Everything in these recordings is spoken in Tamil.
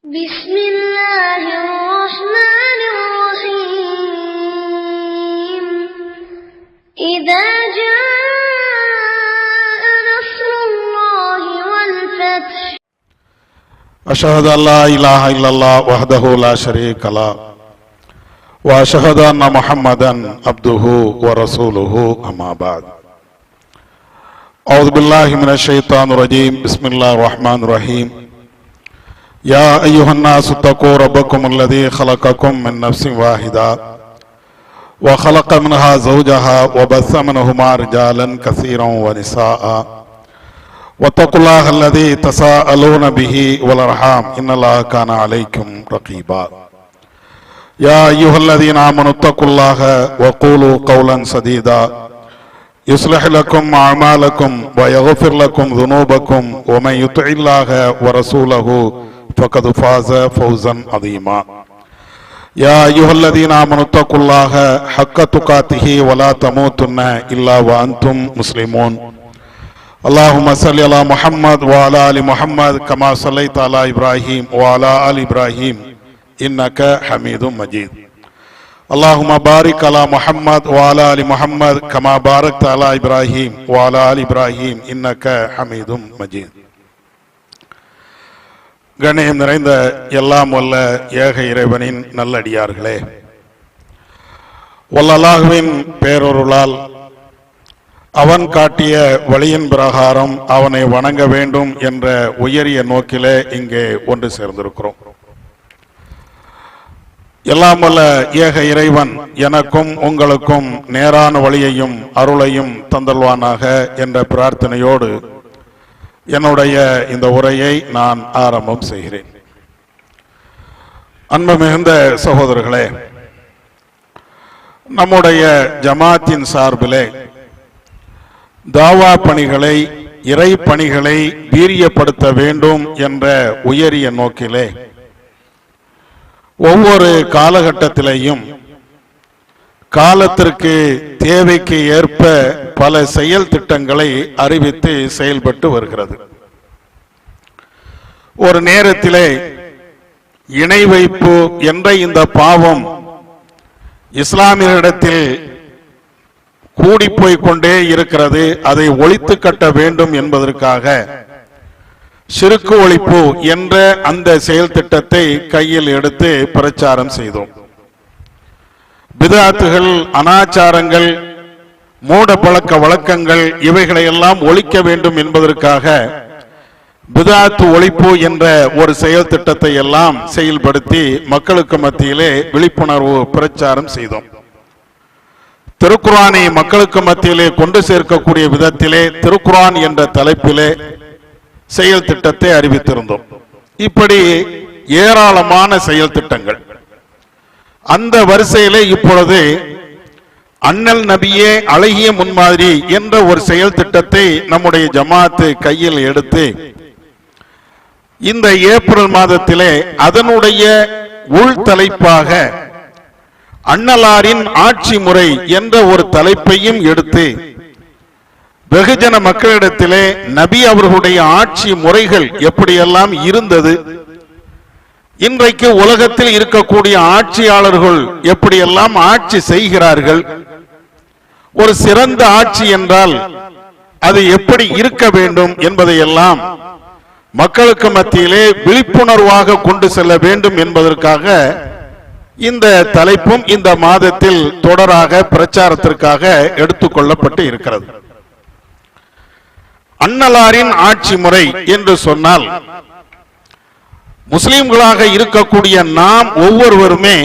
بسم الله الرحمن الرحيم إذا جاء نصر الله والفتح أشهد أن لا إله إلا الله وحده لا شريك له وأشهد أن محمدا عبده ورسوله أما بعد أعوذ بالله من الشيطان الرجيم بسم الله الرحمن الرحيم يا أيها الناس اتقوا ربكم الذي خلقكم من نفس واحدة وخلق منها زوجها وبث منهما رجالا كثيرا ونساء واتقوا الله الذي تساءلون به والأرحام إن الله كان عليكم رقيبا يا أيها الذين آمنوا اتقوا الله وقولوا قولا سديدا يصلح لكم أعمالكم ويغفر لكم ذنوبكم ومن يطع الله ورسوله فقد فاز فوزا عظيما يا أيها الذين آمنوا اتقوا الله حق تقاته ولا تموتن إلا وأنتم مسلمون اللهم صل على محمد وعلى آل محمد كما صليت على إبراهيم وعلى آل إبراهيم إنك حميد مجيد اللهم بارك على محمد وعلى آل محمد كما باركت على إبراهيم وعلى آل إبراهيم إنك حميد مجيد. கண்ணியம் நிறைந்த எல்லாம் வல்ல ஏக இறைவனின் நல்லடியார்களே, வல்லல்லாஹுவின் பேரொருளால் அவன் காட்டிய வழியின் பிரகாரம் அவனை வணங்க வேண்டும் என்ற உயரிய நோக்கிலே இங்கே ஒன்று சேர்ந்திருக்கிறோம். எல்லாம் வல்ல ஏக இறைவன் எனக்கும் உங்களுக்கும் நேரான வழியையும் அருளையும் தந்தல்வானாக என்ற பிரார்த்தனையோடு என்னுடைய இந்த உரையை நான் ஆரம்பம் செய்கிறேன். அன்பு மிகுந்த சகோதரர்களே, நம்முடைய ஜமாத்தின் சார்பிலே தாவா பணிகளை, இறை பணிகளை வீரியப்படுத்த வேண்டும் என்ற உயரிய நோக்கிலே ஒவ்வொரு காலகட்டத்திலேயும் காலத்திற்கு தேவைக்கு ஏற்ப பல செயல் திட்டங்களை அறிவித்து செயல்பட்டு வருகிறது. ஒரு நேரத்திலே இணை வைப்பு என்ற இந்த பாவம் இஸ்லாமியரிடத்தில் கூடிப்போய் கொண்டே இருக்கிறது. அதை ஒழித்து கட்ட வேண்டும் என்பதற்காக ஷிர்க் ஒழிப்பு என்ற அந்த செயல் திட்டத்தை கையில் எடுத்து பிரச்சாரம் செய்தோம். பிதாத்துகள், அனாச்சாரங்கள், மூட பழக்க வழக்கங்கள் இவைகளையெல்லாம் ஒழிக்க வேண்டும் என்பதற்காக பிதாத்து ஒழிப்பு என்ற ஒரு செயல் திட்டத்தை எல்லாம் செயல்படுத்தி மக்களுக்கு மத்தியிலே விழிப்புணர்வு பிரச்சாரம் செய்தோம். திருக்குர்ஆனை மக்களுக்கு மத்தியிலே கொண்டு சேர்க்கக்கூடிய விதத்திலே திருக்குர்ஆன் என்ற தலைப்பிலே செயல் திட்டத்தை அறிவித்திருந்தோம். இப்படி ஏராளமான செயல் திட்டங்கள். அந்த வரிசையிலே இப்பொழுது அண்ணல் நபியே அழகிய முன்மாதிரி என்ற ஒரு செயல் திட்டத்தை நம்முடைய ஜமாத்து கையில் எடுத்து இந்த ஏப்ரல் மாதத்திலே அதனுடைய உள் தலைப்பாக அண்ணலாரின் ஆட்சி முறை என்ற ஒரு தலைப்பையும் எடுத்து வெகுஜன மக்களிடத்திலே நபி அவர்களுடைய ஆட்சி முறைகள் எப்படியெல்லாம் இருந்தது, இன்றைக்கு உலகத்தில் இருக்கக்கூடிய ஆட்சியாளர்கள் எப்படியெல்லாம் ஆட்சி செய்கிறார்கள், ஒரு சிறந்த ஆட்சி என்றால் அது எப்படி இருக்க வேண்டும் என்பதையெல்லாம் மக்களுக்கு மத்தியிலே விழிப்புணர்வாக கொண்டு செல்ல வேண்டும் என்பதற்காக இந்த தலைப்பும் இந்த மாதத்தில் தொடராக பிரச்சாரத்திற்காக எடுத்துக்கொள்ளப்பட்டு இருக்கிறது. அண்ணலாரின் ஆட்சி முறை என்று சொன்னால் முஸ்லிம்களாக இருக்கக்கூடிய நாம் ஒவ்வொருவருமே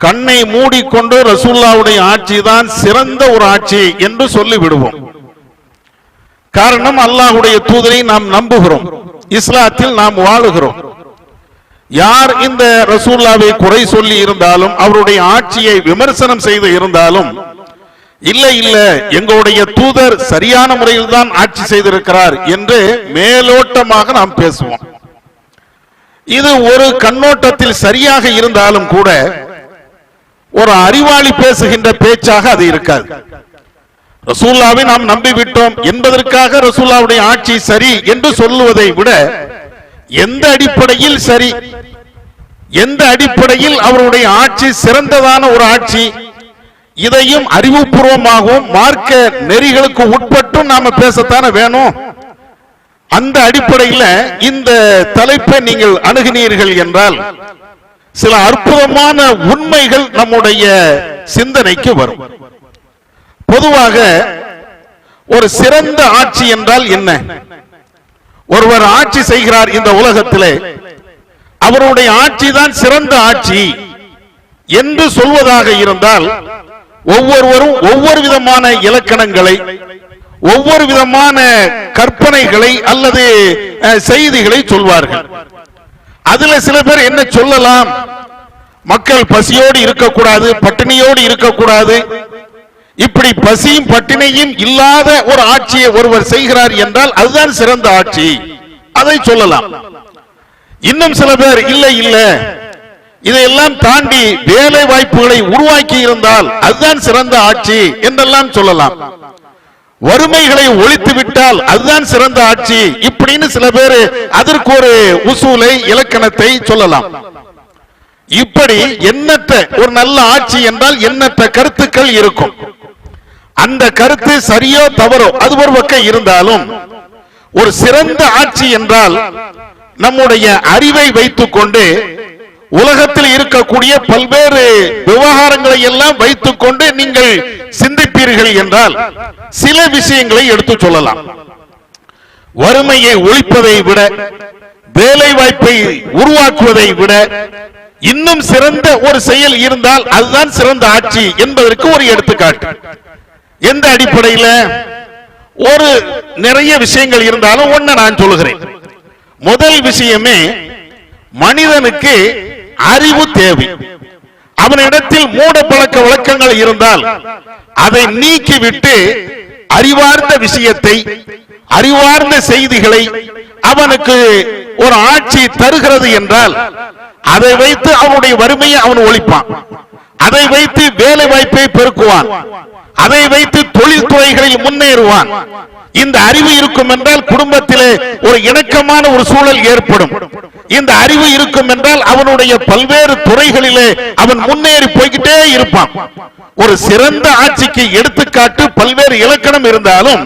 கண்ணை மூடிக்கொண்டு ரசூலுல்லாஹ்வுடைய ஆட்சி தான் சிறந்த ஒரு ஆட்சி என்று சொல்லிவிடுவோம். காரணம், அல்லாஹ்வுடைய தூதரை நாம் நம்புகிறோம், இஸ்லாத்தில் நாம் வாழுகிறோம். யார் இந்த ரசூலுல்லாஹ்வை குறை சொல்லி இருந்தாலும், அவருடைய ஆட்சியை விமர்சனம் செய்து இருந்தாலும், இல்லை இல்லை எங்களுடைய தூதர் சரியான முறையில் தான் ஆட்சி செய்திருக்கிறார் என்று மேலோட்டமாக நாம் பேசுவோம். இது ஒரு கண்ணோட்டத்தில் சரியாக இருந்தாலும் கூட ஒரு அறிவாளி பேசுகின்ற பேச்சாக அது இருக்காது. ரசூலுல்லாஹ்வை நாம் நம்பிவிட்டோம் என்பதற்காக ரசூலுல்லாஹ்வுடைய ஆட்சி சரி என்று சொல்லுவதை விட எந்த அடிப்படையில் சரி, எந்த அடிப்படையில் அவருடைய ஆட்சி சிறந்ததான ஒரு ஆட்சி, இதையும் அறிவுபூர்வமாகவும் மார்க்க நெறிகளுக்கு உட்பட்டும் நாம பேசத்தான வேணும். அந்த அடிப்படையில் இந்த தலைப்பை நீங்கள் அணுகினீர்கள் என்றால் சில அற்புதமான உண்மைகள் நம்முடைய சிந்தனைக்கு வரும். பொதுவாக ஒரு சிறந்த ஆட்சி என்றால் என்ன? ஒருவர் ஆட்சி செய்கிறார் இந்த உலகத்திலே, அவருடைய ஆட்சி தான் சிறந்த ஆட்சி என்று சொல்வதாக இருந்தால் ஒவ்வொருவரும் ஒவ்வொரு விதமான இலக்கணங்களை, ஒவ்வொரு விதமான கற்பனைகளை அல்லது செய்திகளை சொல்வார்கள். அதுல சில பேர் என்ன சொல்லலாம்? மக்கள் பசியோடு இருக்கக்கூடாது, பட்டினியோடு இருக்கக்கூடாது, இப்படி பசியும் பட்டினியும் இல்லாத ஒரு ஆட்சியை ஒருவர் செய்கிறார் என்றால் அதுதான் சிறந்த ஆட்சி, அதை சொல்லலாம். இன்னும் சில பேர் இல்லை இல்லை, இதையெல்லாம் தாண்டி வேலை வாய்ப்புகளை உருவாக்கி இருந்தால் அதுதான் சிறந்த ஆட்சி என்றெல்லாம் சொல்லலாம். வறுமைகளை ஒழித்து விட்டால் அதுதான் சிறந்த ஆட்சி, இப்படின்னு சில பேர் அதற்கு ஒரு உசூலை, இலக்கணத்தை சொல்லலாம். இப்படி எண்ணற்ற ஒரு நல்ல ஆட்சி என்றால் எண்ணற்ற கருத்துக்கள் இருக்கும். அந்த கருத்து சரியோ தவறோ அது ஒரு பக்கம் இருந்தாலும் ஒரு சிறந்த ஆட்சி என்றால் நம்முடைய அறிவை வைத்துக் கொண்டு உலகத்தில் இருக்கக்கூடிய பல்வேறு விவகாரங்களை எல்லாம் வைத்துக் கொண்டு நீங்கள் சிந்திப்பீர்கள் என்றால் சில விஷயங்களை எடுத்து சொல்லலாம். வறுமையை ஒழிப்பதை விட, வேலை வாய்ப்பை உருவாக்குவதை விட இன்னும் சிறந்த ஒரு செயல் இருந்தால் அதுதான் சிறந்த ஆட்சி என்பதற்கு ஒரு எடுத்துக்காட்டு. எந்த அடிப்படையில்? ஒரு நிறைய விஷயங்கள் இருந்தாலும் ஒண்ணு நான் சொல்லுகிறேன். முதல் விஷயமே, மனிதனுக்கு அறிவு தேவை. அவனிடத்தில் மூட பழக்க வழக்கங்கள் இருந்தால் அதை நீக்கிவிட்டு அறிவார்ந்த விஷயத்தை, அறிவார்ந்த செய்திகளை அவனுக்கு ஒரு ஆட்சி தருகிறது என்றால் அதை வைத்து அவனுடைய வறுமையை அவன் ஒழிப்பான், அதை வைத்து வேலை வாய்ப்பை பெருக்குவான், அதை வைத்து தொழில்துறைகளில் முன்னேறுவான். இந்த அறிவு இருக்கும் என்றால் குடும்பத்திலே ஒரு இணக்கமான ஒரு சூழல் ஏற்படும். இந்த அறிவு இருக்கும் என்றால் அவனுடைய பல்வேறு துறைகளிலே அவன் முன்னேறி போய்கிட்டே இருப்பான். ஒரு சிறந்த ஆட்சிக்கு எடுத்துக்காட்டு பல்வேறு இலக்கணம் இருந்தாலும்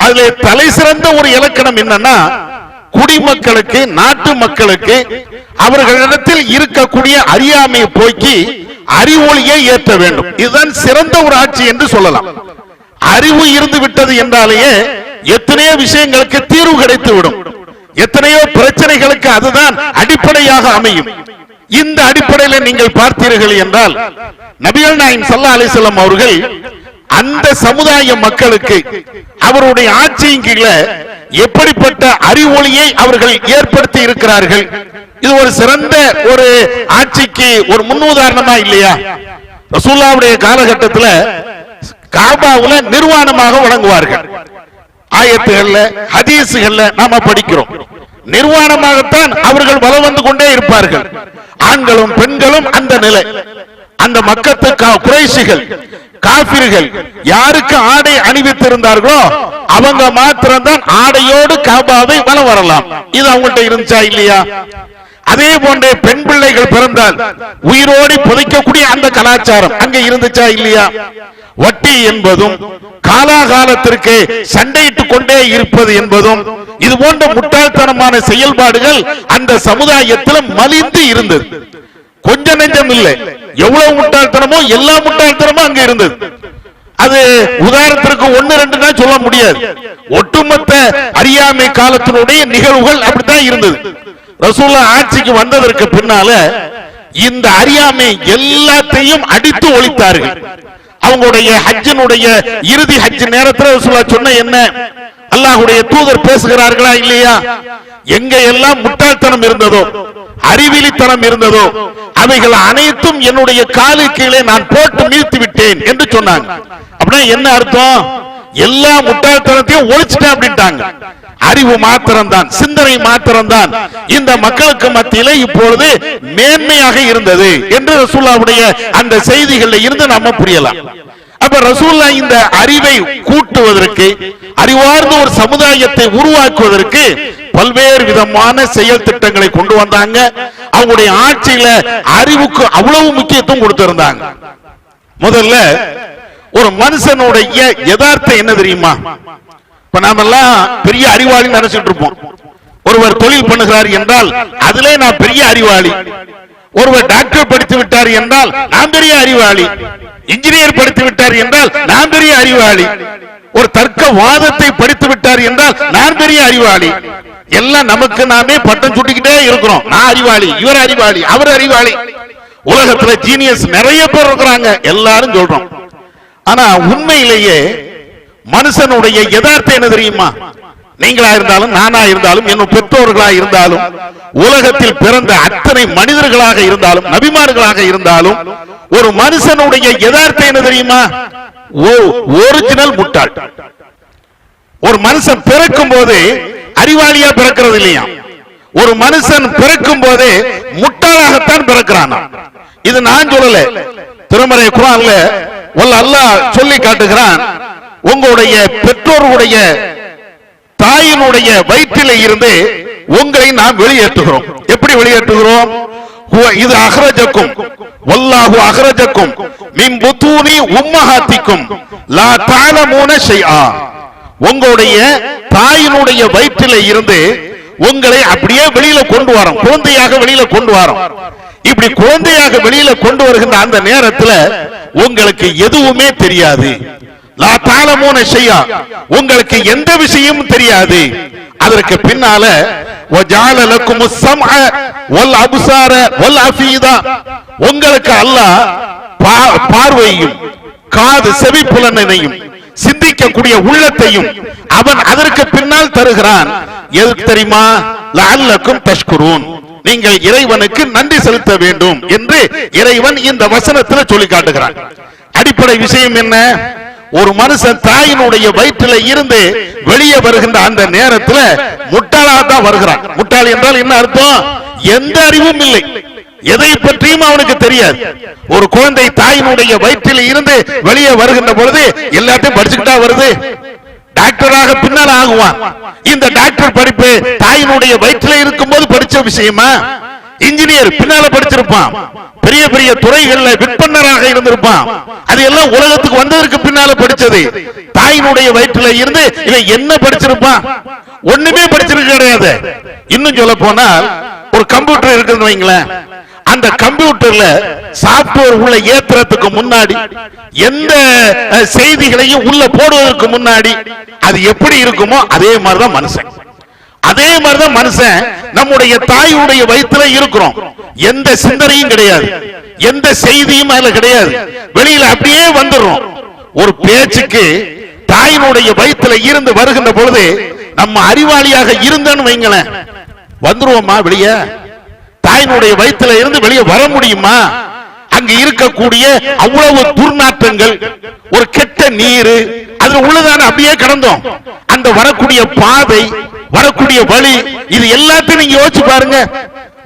அதிலே தலை சிறந்த ஒரு இலக்கணம் என்னன்னா, குடிமக்களுக்கு, நாட்டு மக்களுக்கு அவர்களிடத்தில் இருக்கக்கூடிய அறியாமையை போக்கி அறிவொளியை ஏற்ற வேண்டும். இதுதான் சிறந்த ஒரு ஆட்சி என்று சொல்லலாம். அறிவு இருந்து விட்டது என்றாலேயே எத்தனையோ விஷயங்களுக்கு தீர்வு கிடைத்து விடும், எத்தனையோ பிரச்சனைகளுக்கு அதுதான் அடிப்படையாக அமையும். இந்த அடிப்படையில் நீங்கள் பார்த்தீர்கள் என்றால் நபிகள் நாயகம் ஸல்லல்லாஹு அலைஹி வஸல்லம் அவர்கள் அந்த சமுதாய மக்களுக்கு அவருடைய ஆட்சியின் கீழே எப்படிப்பட்ட அறிவொளியை அவர்கள் ஏற்படுத்தி இருக்கிறார்கள். இது ஒரு சிறந்த ஒரு ஆட்சிக்கு ஒரு முன்னுதாரணமா இல்லையா? ரசூலுல்லாஹ்வுடைய காலகட்டத்தில் காபாவுல நிர்வாணமாக வழங்குவார்கள். ஆயத்துகள்ல, ஹதீஸ்கள்ல நாம படிக்கிறோம். நிர்வாணமாகத்தான் அவர்கள் வலம் வந்து கொண்டே இருப்பார்கள், ஆண்களும் பெண்களும். அந்த நிலை, அந்த மக்கத்து குறைஷிகள், காபிர்கள் யாருக்கு ஆடை அணிவித்திருந்தார்களோ அவங்க மாத்திரம்தான் ஆடையோடு காபாவை வலம் வரலாம். இது அவங்கள்ட்ட இருந்துச்சா இல்லையா? அதே போன்ற பெண் பிள்ளைகள் பிறந்தால் உயிரோடு புதைக்கக்கூடிய அந்த கலாச்சாரம் அங்க இருந்துச்சா இல்லையா? வட்டி என்பதும் காலாகாலத்திற்கு சண்டையிட்டுக் கொண்டே இருப்பது என்பதும் இது போன்ற முட்டாள்தனமான செயல்பாடுகள் அந்த சமுதாயத்தில் மலிந்து இருந்தது. கொஞ்ச நெஞ்சம் இல்லை, எவ்வளவு முட்டாள்தனமோ எல்லா முட்டாள்தனமும் அங்க இருந்தது. அது உதாரணத்திற்கு ஒன்னு ரெண்டு தான் சொல்ல முடியாது. ஒட்டுமொத்த அறியாமை காலத்தினுடைய நிகழ்வுகள் அப்படித்தான் இருந்தது. ரசூலுல்லாஹ் ஆட்சிக்கு வந்ததற்கு பின்னால இந்த அறியாமை எல்லாத்தையும் அடித்து ஒழித்தார்கள். அவங்களுடைய ஹஜ்ஜினுடைய இறுதி ஹஜ் நேரத்தில் ரசூலுல்லாஹ் சொன்ன என்ன, அல்லாஹ்வுடைய தூதர் பேசுகிறார்களா இல்லையா? எங்க எல்லாம் முட்டாள்தனம் இருந்ததோ, அறிவிலித்தனம் இருந்ததோ அவைகள் அனைத்தும் என்னுடைய காலு கீழே நான் போட்டு மீழ்த்து விட்டேன் என்று சொன்னாங்க. அப்படின்னா என்ன அர்த்தம்? எல்லா முட்டாள்தனத்தையும் ஒழிச்சிட்டேன் அப்படின்ட்டாங்க. அறிவு மாத்திரம்தான், சிந்தனை மாத்திரம்தான் இந்த மக்களுக்கு மத்தியிலே இப்பொழுது மேன்மையாக இருந்தது என்று ரசூலுல்லாஹ்வுடைய அந்த செய்திகளில் இருந்து நாம புரியலாம். அப்ப ரசூலுல்லாஹ் இந்த அறிவை கூட்டுவதற்கு, அறிவார்ந்த ஒரு சமுதாயத்தை உருவாக்குவதற்கு பல்வேறு விதமான செயல் திட்டங்களை கொண்டு வந்தாங்க. அவங்களுடைய ஆட்சியில அறிவுக்கு அவ்வளவு முக்கியத்துவம் கொடுத்திருந்தாங்க. முதல்ல ஒரு மனுஷனுடைய யதார்த்தம் என்ன தெரியுமா? இப்ப நாம எல்லாம் பெரிய அறிவாளி நினைச்சிட்டு இருப்போம். ஒருவர் தொழில் பண்ணுகிறார் என்றால் அதிலே நான் பெரிய அறிவாளி. ஒருவர் டாக்டர் படித்து விட்டார் என்றால் நான் பெரிய அறிவாளி. இன்ஜினியர் படித்து விட்டார் என்றால் நான் பெரிய அறிவாளி. ஒரு தர்க்க வாதத்தை படித்து விட்டார் என்றால் நான் பெரிய அறிவாளி. எல்லாம் நமக்கு நாமே பட்டம் சுட்டிக்கிட்டே இருக்கிறோம். நான் அறிவாளி, இவர் அறிவாளி, அவர் அறிவாளி. உலகத்துல ஜீனியஸ் நிறைய பேர் இருக்கிறாங்க, எல்லாரும் சொல்றோம். ஆனா உண்மையிலேயே மனுஷனுடைய யதார்த்தம் என்ன தெரியுமா? நீங்களா இருந்தாலும் நானா இருந்தாலும் என் பெற்றோர்களா இருந்தாலும் உலகத்தில் பிறந்த அத்தனை மனிதர்களாக இருந்தாலும் நபிமார்களாக இருந்தாலும் ஒரு மனுஷனுடைய யதார்த்தம் என்ன தெரியுமா? ஒரிஜினல் முட்டாள். ஒரு மனுஷன் பிறக்கும் போது அறிவாளியா பிறக்கிறது இல்லையா? ஒரு மனுஷன் பிறக்கும் போது முட்டாளாகத்தான் பிறக்கிறான். இது நான் சொல்லல, திருமறை குர்ஆன்ல அல்லாஹ் சொல்லி காட்டுகிறான். உங்களுடைய பெற்றோருடைய தாயினுடைய வயிற்றிலே இருந்து உங்களை நாம் வெளியேற்றுகிறோம். எப்படி வெளியேற்றுகிறோம்? இது அஹ்ரஜக்கும் வல்லாஹு அஹ்ரஜக்கும் மின் புத்தூனி உம்மஹாத்திக்கும் லா தஅலமூன ஷைஆ. உங்களுடைய தாயினுடைய வயிற்றிலே இருந்து உங்களை அப்படியே வெளியில கொண்டு வரோம், குழந்தையாக வெளியில கொண்டு வரோம். இப்படி குழந்தையாக வெளியில கொண்டு வருகின்ற அந்த நேரத்தில் உங்களுக்கு எதுவுமே தெரியாது. லா தஅலமூன ஷைஆ, உங்களுக்கு எந்த விஷயமும் தெரியாது. அதற்கு பின்னால வஜஅல லக்குமுஸ் ஸம்அ வல் அப்சார வல் அஃபீதா, உங்களுக்கு அல்லாஹ் பார்வையையும் காது செவிப்புலனையும் சிந்திக்கக்கூடிய உள்ளத்தையும் அவன் அதற்கு பின்னால் தருகிறான். எதுக்கு தெரியுமா? லஅல்லக்கும் தஷ்குரூன், நீங்கள் இறைவனுக்கு நன்றி செலுத்த வேண்டும் என்று இறைவன் இந்த வசனத்தில் சொல்லி காட்டுகிறான். அடிப்படை விஷயம் என்ன? ஒரு மனுஷன் தாயினுடைய வயிற்றில இருந்து வெளியே வருகின்ற அந்த நேரத்தில் முட்டாளாக தான் வருகிறான். முட்டாள் என்றால் என்ன அர்த்தம்? எந்த அறிவும் இல்லை, எதை பற்றியும் அவனுக்கு தெரியாது. ஒரு குழந்தை தாயினுடைய வயிற்றில் இருந்து வெளியே வருகின்ற பொழுது எல்லாத்தையும் படிச்சுக்கிட்டா வருது. டாக்டராக பின்னால் ஆகுவான். இந்த டாக்டர் படிப்பு தாயினுடைய வயிற்றில் இருக்கும் போது படிச்ச விஷயமா? இன்ஜினியர் பின்னால படிச்சிருப்பான், பெரிய பெரிய துறைகள்ல விற்பனராக இருந்திருப்பான். அது எல்லாம் உலகத்துக்கு வந்ததற்கு பின்னால படிச்சது. தாயினுடைய வயிற்றில இருந்து இவன் என்ன படிச்சிருப்பான்? ஒண்ணுமே படிச்சிருக்க கிடையாது. இன்னும் சொல்ல போனால் ஒரு கம்ப்யூட்டர் இருக்குன்னு வைங்களேன், அந்த கம்ப்யூட்டர்ல சாப்ட்வேர் உள்ள ஏத்துறதுக்கு முன்னாடி எந்த செய்திகளையும் உள்ள போடுவதற்கு முன்னாடி அது எப்படி இருக்குமோ அதே மாதிரிதான் மனுஷன். அதே மாதிரிதான் மனுஷன் நம்முடைய தாயுடைய வயிற்றுல இருக்கிறோம். எந்த சிந்தனையும் கிடையாது, எந்த செய்தியும் அதுல கிடையாது, வெளியில அப்படியே வந்துடுறோம். ஒரு பேச்சுக்கு தாயினுடைய வயிற்றுல இருந்து வருகின்ற பொழுது நம்ம அறிவாளியாக இருந்தோன்னு வைங்களேன், வந்துருவோமா வெளியே? தாயினுடைய வயிற்றுல இருந்து வெளியே வர முடியுமா? அங்க இருக்கக்கூடிய அவ்வளவு துர்நாற்றங்கள், ஒரு கெட்ட நீர், அதுல உள்ளதான அப்படியே கடந்தோம். அந்த வரக்கூடிய பாதை, வரக்கூடிய வழி, இது எல்லாத்தையும் நீங்க யோசிச்சு பாருங்க.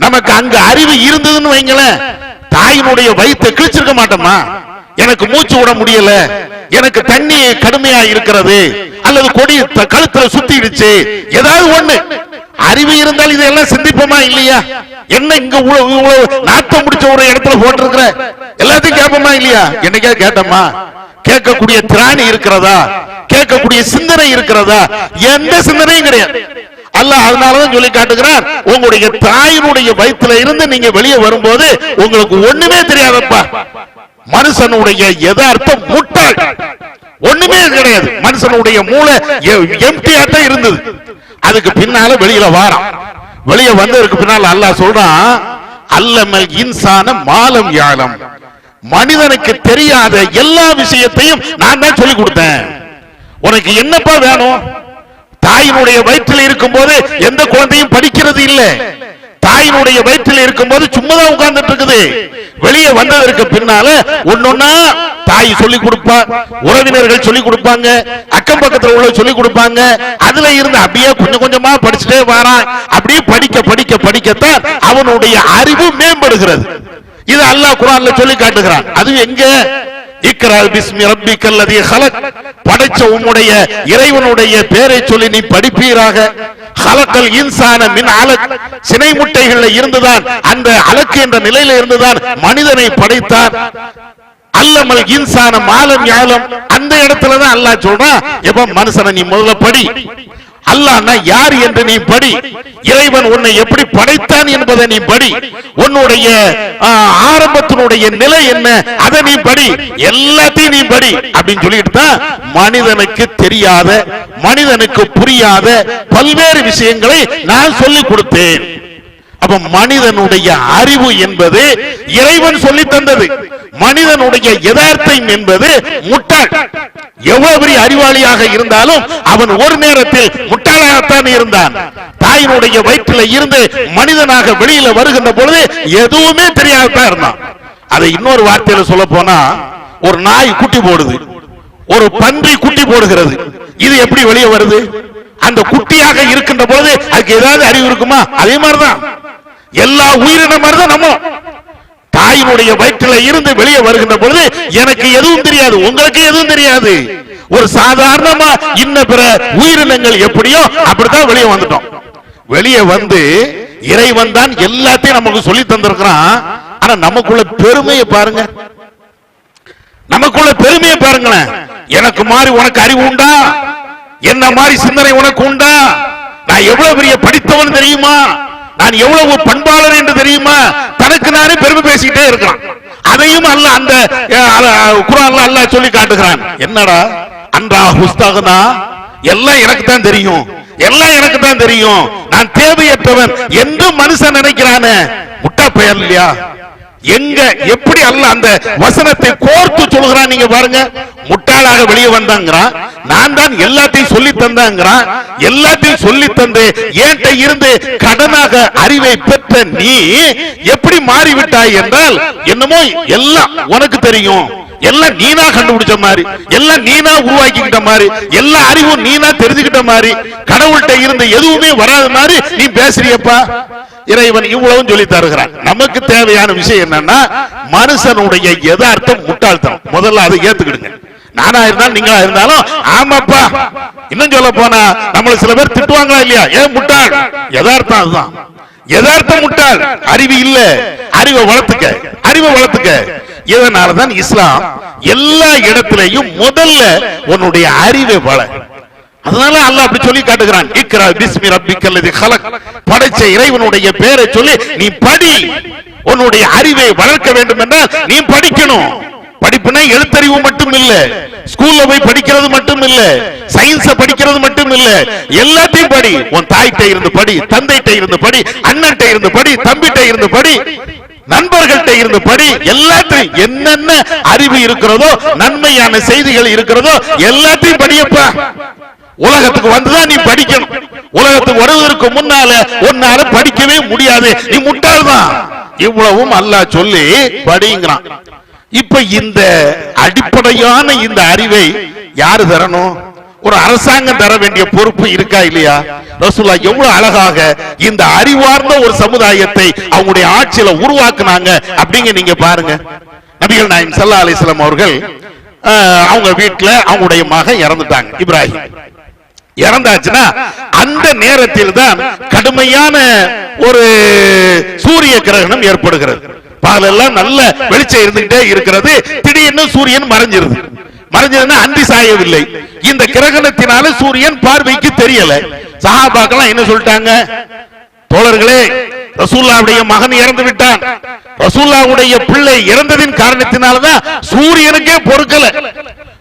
நமக்கு அங்க அறிவு இருந்ததுன்னு வைங்களேன், தாயினுடைய வயிற்றை கிழிச்சிருக்க மாட்டோமா? எனக்கு மூச்சு விட முடியல, எனக்கு தண்ணி கடுமையா இருக்கிறது, அல்லது கொடி கழுத்துல சுத்திடுச்சு, ஏதாவது ஒண்ணு அறிவு இருந்தால் இதெல்லாம் சிந்திப்போமா இல்லையா? என்ன இங்க நாட்டம் முடிச்ச ஒரு இடத்துல போட்டிருக்கிற எல்லாத்தையும் கேட்போமா இல்லையா? என்னைக்கா கேட்டோமா? கேட்கக்கூடிய திராணி இருக்கிறதா? கேட்கக்கூடிய சிந்தனை இருக்கிறதா? எந்த சிந்தனையும் கிடையாது. அல்லாஹ் அதனாலதான் சொல்லி காட்டுகிறார், உங்களுடைய தாயினுடைய வயிற்றுல இருந்து நீங்க வெளியே வரும்போது உங்களுக்கு ஒண்ணுமே தெரியாதப்பா. மனுஷனுடைய யதார்த்தம் முட்டாள், ஒண்ணுமே கிடையாது. மனுஷனுடைய மூளை எம்டியா தான் இருந்தது. அதுக்கு பின்னால வெளியில வாரான். வெளியே வந்ததுக்கு பின்னால அல்லாஹ் சொல்றான், அல்லமல் இன்சான மாலம் யாலம், மனிதனுக்கு தெரியாத எல்லா விஷயத்தையும் நான் தான் சொல்லி கொடுத்தேன். உனக்கு என்னப்பா வேணும்? தாயினுடைய வயிற்றில் இருக்கும் போது எந்த குழந்தையும் படிக்கிறது இல்லை. தாயினுடைய வயிற்றில் இருக்கும் போது சும்மாதான் உட்கார்ந்துட்டு இருக்குது. வெளியே வந்ததற்கு பின்னால ஒன்னொன்னா தாய் சொல்லி கொடுப்பா, உறவினர்கள் சொல்லி கொடுப்பாங்க, அக்கம் பக்கத்துல உள்ள சொல்லி கொடுப்பாங்க. அதுல இருந்து அப்படியே கொஞ்சம் கொஞ்சமா படிச்சுட்டே வரான். அப்படியே படிக்க படிக்க படிக்கத்தான் அவனுடைய அறிவு மேம்படுகிறது. இது அல்லாஹ் குர்ஆன்ல சொல்லி காட்டுகிறான். அது எங்க? இக்ரா பிஸ்மி ரப்பிக்கல் லதீ ஹலக், படைச்ச உம்முடைய இறைவனுடைய பெயரை சொல்லி நீ படிப்பீராக. ஹலக்கல் இன்சான மின் அலக், சினை முட்டைகள்ல இருந்துதான், அந்த அலக்கு என்ற நிலையில இருந்துதான் மனிதனை படைத்தான். அல்லமல் இன்சான மாலம் யாலம், அந்த இடத்துலதான் அல்லாஹ் சொல்றான், எப்ப மனுஷனை நீ முதல்ல படி, அல்லாஹ்னா யார் என்று நீ படி, இறைவன் உன்னை எப்படி படைத்தான் என்பதை நீ படி, உன்னுடைய ஆரம்பத்தினுடைய நிலை என்ன அதை நீ படி, எல்லாத்தையும் நீ படி அப்படின்னு சொல்லிட்டு தான் மனிதனுக்கு தெரியாத, மனிதனுக்கு புரியாத பல்வேறு விஷயங்களை நான் சொல்லிக் கொடுத்தேன். அப்ப மனிதனுடைய அறிவு என்பது இறைவன் சொல்லி தந்தது, மனிதனுடைய யதார்த்தம் என்பது முட்டாள். எவ்வளவு பெரிய அறிவாளியாக இருந்தாலும் அவன் ஒரு நேரத்தில் முட்டாளாகத்தான் இருந்தான். தாயினுடைய வயிற்றில் இருந்து மனிதனாக வெளியில வருகின்ற பொழுது எதுவுமே தெரியாததான் இருந்தான். அதை இன்னொரு வார்த்தையில சொல்ல போனா, ஒரு நாய் குட்டி போடுது, ஒரு பன்றி குட்டி போடுகிறது, இது எப்படி வெளியே வருது? அந்த குட்டியாக இருக்கின்ற பொழுது அதுக்கு ஏதாவது அறிவு இருக்குமா? அதே மாதிரிதான் எல்லா உயிரின மாதிரிதான் நம்ம தாயினுடைய வயிற்றில் இருந்து வெளியே வருகின்ற பொழுது எனக்கு எதுவும் தெரியாது, உங்களுக்கு எதுவும் தெரியாது. ஒரு சாதாரணமா இன்ன பிற உயிரினங்கள் எப்படியோ அப்படித்தான் வெளியே வந்துட்டோம். வெளியே வந்து இறைவன் தான் எல்லாத்தையும் நமக்கு சொல்லி தந்திருக்கிறான். ஆனா நமக்குள்ள பெருமையை பாருங்க, நமக்குள்ள பெருமையை பாருங்களேன். எனக்கு மாதிரி உனக்கு அறிவு உண்டா? என்ன மாதிரி சிந்தனை உனக்கு உண்டா? நான் எவ்வளவு பெரிய படித்தவன் தெரியுமா? நான் எவ்வளவு பண்பாளர் என்று தெரியுமா? தனக்கு நானே பெருமை பேசிக்கிட்டே இருக்கலாம். அதையும் அல்லாஹ் அந்த குர்ஆன்ல அல்லாஹ் சொல்லி காட்டுகிறான். என்னடா அன்றா ஹுஸ்தகனா, எல்லாம் எனக்கு தான் தெரியும், எல்லாம் எனக்கு தான் தெரியும், நான் தேவையற்றவன் என்று மனுஷன் நினைக்கிறானே, முட்டா பெயர் இல்லையா? எங்க எப்படி அல்லாஹ் அந்த வசனத்தை கோர்த்து சொல்கிறான் நீங்க பாருங்க. முட்டாளாக வெளியே வந்தாங்கிறான், நான் தான் எல்லாத்தையும் சொல்லி தந்தாங்கிறான். எல்லாத்தையும் சொல்லி தந்து ஏன்ட்ட இருந்து கடனாக அறிவை பெற்ற நீ எப்படி மாறிவிட்டாய் என்றால், என்னமோ எல்லாம் உனக்கு தெரியும், எல்லாம் நீனா கண்டுபிடிச்ச மாதிரி, எல்லாம் நீனா உருவாக்கிக்கிட்ட மாதிரி, எல்லா அறிவும் நீனா தெரிஞ்சுக்கிட்ட மாதிரி, கடவுள்கிட்ட இருந்து எதுவுமே வராத மாதிரி நீ பேசுறியப்பா. இறைவன் இவ்வளவும் சொல்லி தருகிறான். நமக்கு தேவையான விஷயம் என்னன்னா, மனுஷனுடைய யதார்த்தம் முட்டாள்தனம். முதல்ல அதை ஏத்துக்கிடுங்க. நானா இருந்தாலும் நீங்களா இருந்தாலும் ஆமாப்பா. இன்னும் சொல்ல போனா நம்மள சில பேர் திட்டுவாங்களா இல்லையா, ஏன் முட்டாள்? யதார்த்தம் அதுதான், யதார்த்தம் முட்டாள். அறிவு இல்ல, அறிவை வளர்த்துக்க, அறிவை வளர்த்துக்க. இதனாலதான் இஸ்லாம் எல்லா இடத்திலையும் முதல்ல உன்னுடைய அறிவை வள. அதனால அல்லாஹ் அப்படி சொல்லி காட்டுகிறான், இக்ரா பிஸ்மி ரப்பிக்கல்லதி ஹலக், படைச்ச இறைவனுடைய பெயரை சொல்லி நீ படி. உன்னுடைய அறிவை வளர்க்க வேண்டும் என்றால் நீ படிக்கணும். படிப்புனா எழுத்தறிவு மட்டும் இல்ல, ஸ்கூல்ல போய் படிக்கிறது மட்டும் இல்ல, சயின்ஸ படிக்கிறது மட்டும் இல்ல, எல்லாத்தையும் படி. உன் தாய்கிட்ட இருந்து படி, தந்தைகிட்ட இருந்து படி, அண்ணன்கிட்ட இருந்து படி, தம்பிகிட்ட இருந்து படி, நண்பர்கள்ட்ட இருந்து படி. எல்லாத்தையும் என்னென்ன அறிவு இருக்கிறதோ, நன்மையான செய்திகள் இருக்கிறதோ எல்லாத்தையும் படியப்பா. உலகத்துக்கு வந்துதான் நீ படிக்கணும். உலகத்துக்கு வருவதற்கு முன்னால உன்னால படிக்கவே முடியாது, நீ முட்டாள்தான். இவ்வளவும் அல்லாஹ் சொல்லி படிங்கிறான். இப்ப இந்த அடிப்படையான இந்த அறிவை யாரு தரணும்? ஒரு அரசாங்கம் தர வேண்டிய பொறுப்பு இருக்கா இல்லையா? ரசூலுல்லாஹ் எவ்வளவு அழகாக இந்த அறிவார்ந்த ஒரு சமுதாயத்தை அவங்களுடைய ஆட்சியில உருவாக்குனாங்க அப்படிங்க. நீங்க பாருங்க, நபிகள் நாயகம் ஸல்லல்லாஹு அலைஹி வஸல்லம் அவர்கள் அவங்க வீட்டுல அவங்களுடைய மகன் இறந்துட்டாங்க, இப்ராஹிம். இறந்தாச்சுன்னா அந்த நேரத்தில் தான் கடுமையான ஒரு சூரிய கிரகணம் ஏற்படுகிறது. பகலெல்லாம் நல்ல வெளிச்சம் இருந்துகிட்டே இருக்கிறது, திடீர்னு சூரியன் மறைஞ்சிருது. மறைஞ்சதுன்னா அந்தி சாயவில்லை. இந்த கிரகணத்தினால சூரியன் பார்வைக்கு தெரியல. சஹாபாக்கள் என்ன சொல்லிட்டாங்க? தோழர்களே, ரசூலுல்லாஹ்வுடைய மகன் இறந்து விட்டான், ரசூலுல்லாஹ்வுடைய பிள்ளை இறந்ததின் காரணத்தினாலதான் சூரியனுக்கே பொறுக்கல,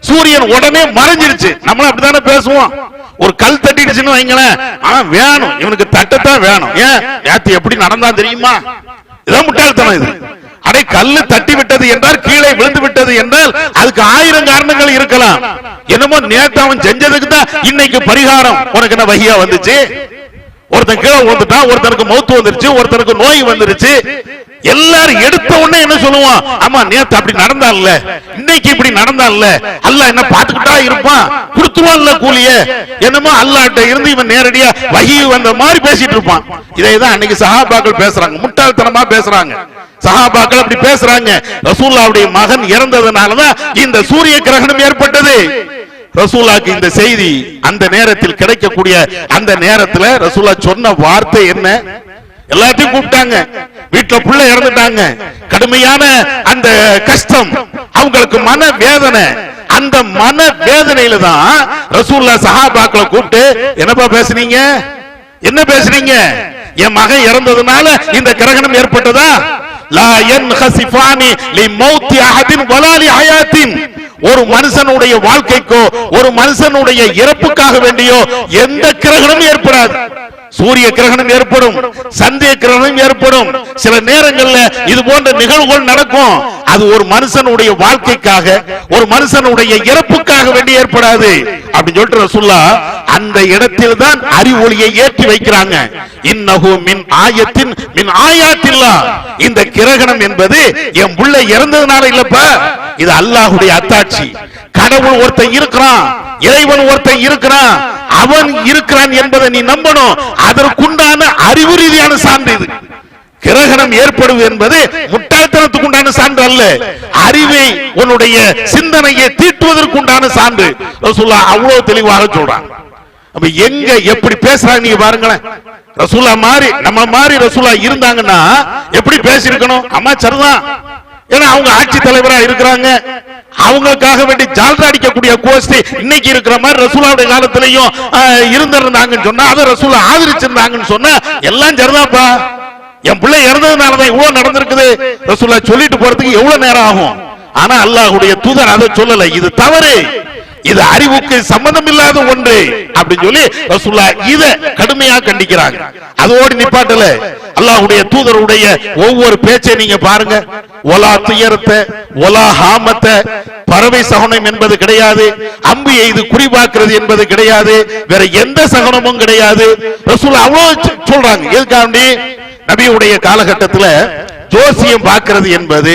சூரியன் உடனே மறைஞ்சிருச்சு. நம்மளும் அப்படித்தானே பேசுவோம். ஒரு கல் தட்டிடுச்சுன்னு வைங்களேன், வேணும் இவனுக்கு தட்டத்தான் வேணும். ஏன் நேத்து எப்படி நடந்தான் தெரியுமா? இதான் முட்டாள்தனம். இது அடே கல்லு தட்டி விட்டது என்றால், கீழே விழுந்து விட்டது என்றால் அதுக்கு 1000 காரணங்கள் இருக்கலாம். என்னமோ நேத்து அவன் செஞ்சதுக்கு தான் இன்னைக்கு பரிகாரம் உனக்கு என்ன வகையா வந்துச்சு? ஒருத்தன் கீழே விழுந்துட்டான், ஒருத்தனுக்கு மௌத்து வந்துருச்சு, ஒருத்தனுக்கு நோய் வந்துருச்சு. எல்லாரும் எடுத்த உடனே என்ன சொல்லுவான்? ஆமா நேத்து அப்படி நடந்தான்ல, இன்னைக்கு இப்படி நடந்தான்ல, அல்லாஹ் என்ன பாத்துக்கிட்டா இருப்பான், கொடுத்துருவான்ல கூலிய. என்னமோ அல்லாஹ்ட்ட இருந்து இவன் நேரடியா வஹி வந்த மாதிரி பேசிட்டு இருப்பான். இதைதான் அன்னைக்கு சஹாபாக்கள் பேசுறாங்க, முட்டாள்தனமா பேசுறாங்க. சஹாபாக்கள் அப்படி பேசுறாங்க. ரசூலுல்லாஹ்வுடைய மகன் இறந்ததனாலதான் இந்த சூரிய கிரகணம் ஏற்பட்டது. ரசூலுல்லாஹ்க்கு இந்த செய்தி அந்த நேரத்தில் கிடைக்கக்கூடிய அந்த நேரத்தில் ரசூலுல்லாஹ் சொன்ன வார்த்தை என்ன? எல்லாத்தையும் கூப்பிட்டாங்க, வீட்டுல புள்ள இறந்துட்டாங்க, கடுமையான அந்த கஷ்டம், அவங்களுக்கு மன வேதனை. அந்த மன வேதனையில தான் ரசூலுல்லாஹ் சஹாபாக்களை கூப்பிட்டு என்னப்பா பேசுனீங்க, என்ன பேசுறீங்க? என் மகன் இறந்ததுனால இந்த கிரகணம் ஏற்பட்டதா? லா யன்ஹசிஃபானி லிமௌத்தி அஹதின் வலா லிஹயாத்தின். ஒரு மனுஷனுடைய வாழ்க்கைக்கோ ஒரு மனுஷனுடைய இறப்புக்காக வேண்டியோ எந்த கிரகணமும் ஏற்படாது. சூரிய கிரகணம் ஏற்படும், சந்திர கிரகணம் ஏற்படும், சில நேரங்கள்ல இது போன்ற நிகழ்வுகள் நடக்கும். அது ஒரு மனுஷனுடைய வாழ்க்கைக்காக ஒரு மனுஷனுடைய இறப்புக்காக வேண்டி ஏற்படாது அப்படின்னு சொல்லிட்டு ரசூலுல்லாஹ் அந்த இடத்தில் தான் அறிவொளியை ஏற்றி வைக்கிறாங்க. இன்னஹு மின் ஆயத்தின் மின் ஆயாத்தில்லாஹ். இந்த கிரகணம் என்பது என் புள்ள இறந்ததுனால இல்லப்பா, இது அல்லாஹ்வுடைய அத்தாட்சி. கடவுள் ஒருத்தன் இருக்கிறான், இறைவன் ஒருத்தன் இருக்கிறான், அவன் இருக்கிறான் என்பதை நீ நம்பணும். அதற்குண்டான அறிவு ரீதியான சான்று இது. கிரகணம் ஏற்படுவது என்பது முட்டாள்தனத்துக்கு உண்டான சான்று அல்ல, அறிவை உன்னுடைய சிந்தனையை தீட்டுவதற்குண்டான சான்று. ரசூலுல்லாஹ் அவ்வளவு தெளிவாக சொல்றாங்க. அப்ப எங்க எப்படி பேசுறாங்க நீங்க பாருங்களேன். ரசூலுல்லாஹ் மாதிரி நம்ம மாதிரி ரசூலுல்லாஹ் இருந்தாங்கன்னா எப்படி பேசியிருக்கணும்? அம்மா சரிதான், ஏன்னா அவங்க ஆட்சி தலைவரா இருக்கிறாங்க, அவங்களுக்காக வேண்டி ஜால்ரா அடிக்கக்கூடிய கோஷ்டி இன்னைக்கு இருக்கிற மாதிரி ரசூலுல்லாஹ்வுடைய காலத்திலையும் இருந்திருந்தாங்கன்னு சொன்னா, அதை ரசூலுல்லாஹ் ஆதரிச்சிருந்தாங்கன்னு சொன்னா எல்லாம் சரிதான்ப்பா, என் பிள்ளை இறந்ததுனாலதான் இவ்வளவு நடந்திருக்குது ரசூலுல்லாஹ் சொல்லிட்டு போறதுக்கு எவ்வளவு நேரம் ஆகும். ஆனா அல்லாஹ்வுடைய தூதர் அதை சொல்லல, இது தவறு, இது அறிவுக்கு சம்பந்தம் இல்லாத ஒன்று அப்படின்னு சொல்லி ரசூலுல்லாஹ் இத கடுமையா கண்டிக்கிறாங்க. அதோடு நிப்பாட்டல, அல்லாஹ்வுடைய தூதருடைய ஒவ்வொரு பேச்சை நீங்க பாருங்க. ஒலா துயரத்தை ஒலா ஹாமத்த, பறவை சகனம் என்பது கிடையாது, அம்பு எய்து குறிபாக்குறது என்பது கிடையாது, வேற எந்த சகனமும் கிடையாது. ரசூலுல்லாஹ் அவ்வளவு சொல்றாங்க. எதுக்காண்டி? நபியுடைய காலகட்டத்தில் ஜோசியம் பார்க்கிறது என்பது,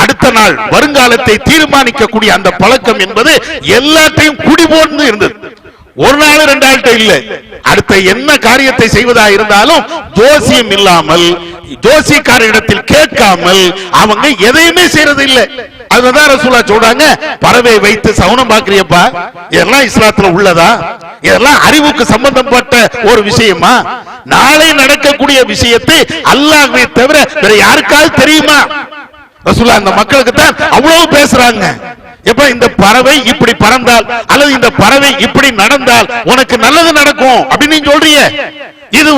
அடுத்த நாள் வருங்காலத்தை தீர்மானிக்கக்கூடிய அந்த பழக்கம் என்பது எல்லாத்தையும் குடிபோர்ந்து இருந்தது. ஒரு நாள் ரெண்டு நாள்கிட்ட இல்ல, அடுத்த என்ன காரியத்தை செய்வதா இருந்தாலும் ஜோசியம் இல்லாமல் ஜோசியக்காரரிடத்தில் கேட்காமல் அவங்க எதையுமே செய்யறது இல்லை. அதுதான் ரசூலுல்லாஹ் சொல்றாங்க, பறவை வைத்து சவுனம் பாக்குறியப்பா, இதெல்லாம் இஸ்லாத்துல உள்ளதா? இதெல்லாம் அறிவுக்கு சம்பந்தப்பட்ட ஒரு விஷயமா? நாளை நடக்கக்கூடிய விஷயத்தை அல்லாஹ்வை தவிர வேற யாருக்காவது தெரியுமா? ரசூலுல்லாஹ் அந்த மக்களுக்கு தான் அவ்வளவு பேசுறாங்க. எப்ப இந்த பறவை இப்படி பறந்தால் அல்லது இந்த பறவை இப்படி நடந்தால் உனக்கு நல்லது நடக்கும் அப்படின்னு சொல்றீங்க. இது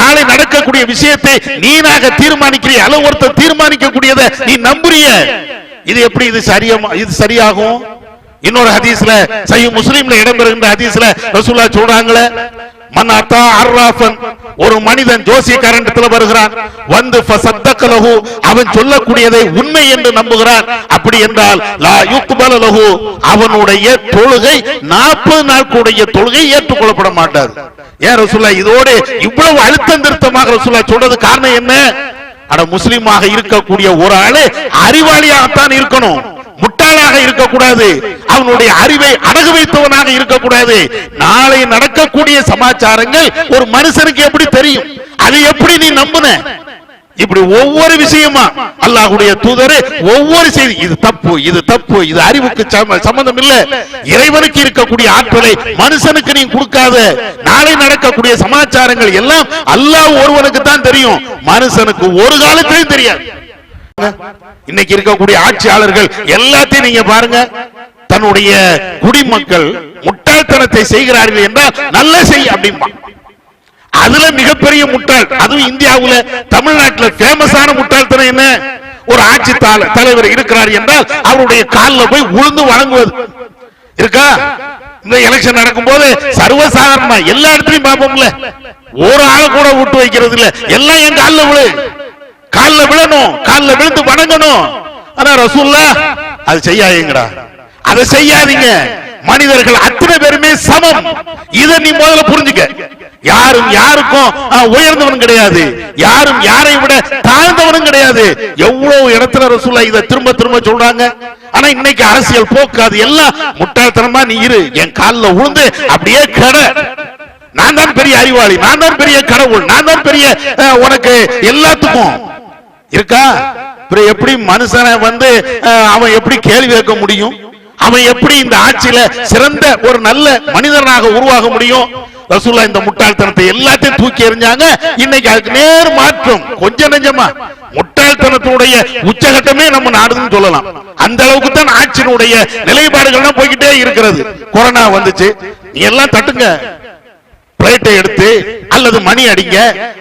நாளை நடக்கக்கூடிய விஷயத்தை நீனாக தீர்மானிக்கிறிய அல்லது ஒருத்தர் தீர்மானிக்க கூடியதை நீ நம்புறிய. இது எப்படி இது சரியாகும்? இன்னொரு ஹதீஸ்ல சஹீஹ் முஸ்லிம்ல இடம்பெறுகின்ற ஹதீஸ்ல ரசூலுல்லாஹ் சொல்றாங்களே, மன் அத்தா அர்ராஃபன், ஒரு மனிதன் ஜோசியக்காரனிடத்தில் வருகிறான், வந்து ஃபஸத்தகலஹு, அவன் சொல்லக்கூடியதை உண்மை என்று நம்புகிறான். அப்படி என்றால் லா யுக்பல லஹு, அவனுடைய தொழுகை 40 நாட்களுடைய தொழுகை ஏற்றுக்கொள்ளப்பட மாட்டாது. ஏன் ரசூலுல்லாஹ் இதோடு இவ்வளவு அழுத்தம் திருத்தமாக ரசூலுல்லாஹ் சொல்றது காரணம் என்ன? அட முஸ்லிமாக இருக்கக்கூடிய ஒரு ஆளு அறிவாளியாகத்தான் இருக்கணும், முட்டாளாக இருக்கக்கூடாது, அவனுடைய அறிவை அடகு வைத்தவனாக இருக்கக்கூடாது. நாளை நடக்கக்கூடிய சமாச்சாரங்கள் ஒரு மனுஷனுக்கு எப்படி தெரியும்? அதை எப்படி நீ நம்புன? இப்படி ஒவ்வொரு விஷயமா அல்லாஹ்வுடைய தூதரே ஒவ்வொரு செய்தி, இது தப்பு, இது தப்பு, இது அறிவுக்கு சம்பந்தம் இல்ல, இறைவனுக்கு இருக்கக்கூடிய ஆற்றலை மனுஷனுக்கு நீ கொடுக்காத. நாளை நடக்கக்கூடிய சமாச்சாரங்கள் எல்லாம் அல்லாஹ் ஒருவனுக்கு தான் தெரியும், மனுஷனுக்கு ஒரு காலத்திலும் தெரியாது. இன்னைக்கு இருக்கக்கூடிய ஆட்சியாளர்கள் எல்லாத்தையும் நீங்க பாருங்க, தன்னுடைய குடிமக்கள் முட்டாள்தனத்தை செய்கிறார்கள் என்றால் நல்ல செய் அப்படிம்பா. அதுல மிகப்பெரிய முட்டாள், அதுவும் இந்தியாவுல தமிழ்நாட்டில் ஃபேமஸான முட்டாள்தனம் என்ன? ஒரு ஆட்சி தலைவர் இருக்கிறார் என்றால் அவருடைய காலில் போய் உழுந்து வணங்குவது இருக்கா? இந்த எலெக்ஷன் நடக்கும் போது சர்வசாதாரணமா எல்லா இடத்துலயும் பார்ப்போம்ல, ஒரு ஆள் கூட விட்டு வைக்கிறது இல்ல, எல்லாம் என் காலில் விழு, காலில் விழணும், காலில் விழுந்து வணங்கணும். ஆனா ரசூலுல்லாஹ் அது செய்யாதீங்கடா, அதை செய்யாதீங்க, மனிதர்கள் அத்தனை பேருமே சமம். இதை நீ முதல்ல புரிஞ்சுக்க. யாரும் யாருக்கும் உயர்ந்தவனும் கிடையாது, யாரும் யாரை விட தாழ்ந்தவனும் கிடையாது. எவ்வளவு இடத்துல ரசூலுல்லாஹ் இதை திரும்ப திரும்ப சொல்றாங்க. ஆனா இன்னைக்கு அரசியல் போக்காது, எல்லாம் முட்டாள்தனமா நீ இரு, என் காலில் விழுந்து அப்படியே கடை, நான் தான் பெரிய அறிவாளி, நான் தான் பெரிய கடவுள், நான் தான் பெரிய உனக்கு எல்லாத்துக்கும் இருக்கா? எப்படி மனுஷனை அவன் எப்படி கேள்வி கேட்க முடியும்? அவன் எப்படி இந்த ஆட்சியில சிறந்த ஒரு நல்ல மனிதனாக உருவாக முடியும்? ரசூலுல்லாஹ் இந்த முட்டாள்தனத்தை எல்லாத்தையும் தூக்கி எறிஞ்சாங்க. இன்னைக்கு அதுக்கு நேர் மாற்றம். கொஞ்சம் நெஞ்சமா முட்டாள்தனத்தினுடைய உச்சகட்டமே நம்ம நாடுன்னு சொல்லலாம். அந்த அளவுக்கு தான் ஆட்சியினுடைய நிலைப்பாடுகள் போய்கிட்டே இருக்கிறது. கொரோனா வந்துச்சு, நீ எல்லாம் தட்டுங்க, பிளேட்டை எடுத்து அல்லது மணி அடிங்க